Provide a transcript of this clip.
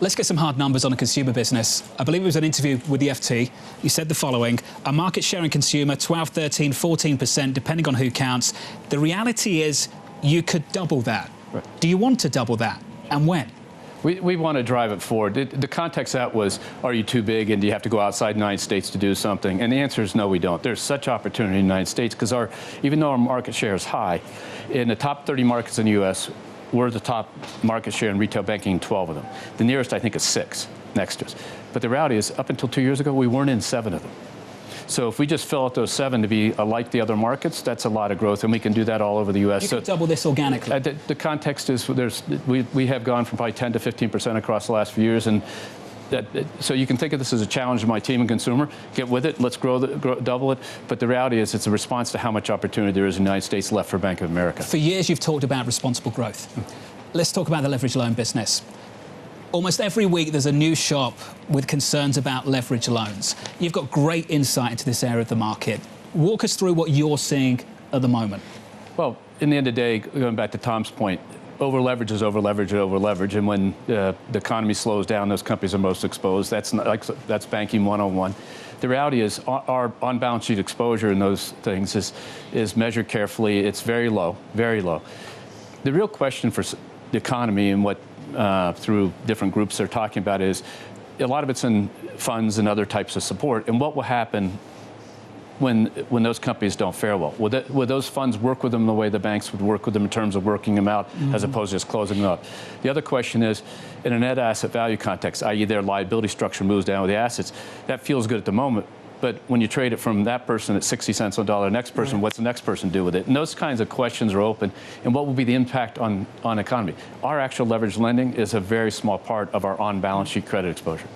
Let's get some hard numbers on a consumer business. I believe it was an interview with the FT. You said the following: a market share in consumer, 12, 13, 14%, depending on who counts. The reality is you could double that. Right. Do you want to double that? And when? We want to drive it forward. The context of that was, are you too big and do you have to go outside the United States to do something? And the answer is no, we don't. There's such opportunity in the United States because even though our market share is high, in the top 30 markets in the U.S., we're the top market share in retail banking in 12 of them. The nearest, I think, is 6 next to us. But the reality is, up until 2 years ago, we weren't in 7 of them. So if we just fill out those 7 to be like the other markets, that's a lot of growth, and we can do that all over the U.S. You could double this organically. The context is we have gone from probably 10 to 15% across the last few years, and so you can think of this as a challenge to my team and consumer. Get with it. Let's double it. But the reality is, it's a response to how much opportunity there is in the United States left for Bank of America. For years, you've talked about responsible growth. Let's talk about the leveraged loan business. Almost every week, there's a new shop with concerns about leveraged loans. You've got great insight into this area of the market. Walk us through what you're seeing at the moment. Well, in the end of the day, going back to Tom's point, over-leverage is over-leverage and over-leverage. And when the economy slows down, those companies are most exposed. That's banking 101. The reality is our on-balance sheet exposure in those things is measured carefully. It's very low, very low. The real question for the economy and what through different groups they're talking about is a lot of it's in funds and other types of support. And what will happen when those companies don't fare well? Will those funds work with them the way the banks would work with them in terms of working them out, as opposed to just closing them up? The other question is, in a net asset value context, i.e. their liability structure moves down with the assets, that feels good at the moment. But when you trade it from that person at 60 cents on the dollar, next person, what's the next person do with it? And those kinds of questions are open. And what will be the impact on economy? Our actual leverage lending is a very small part of our on-balance sheet credit exposure.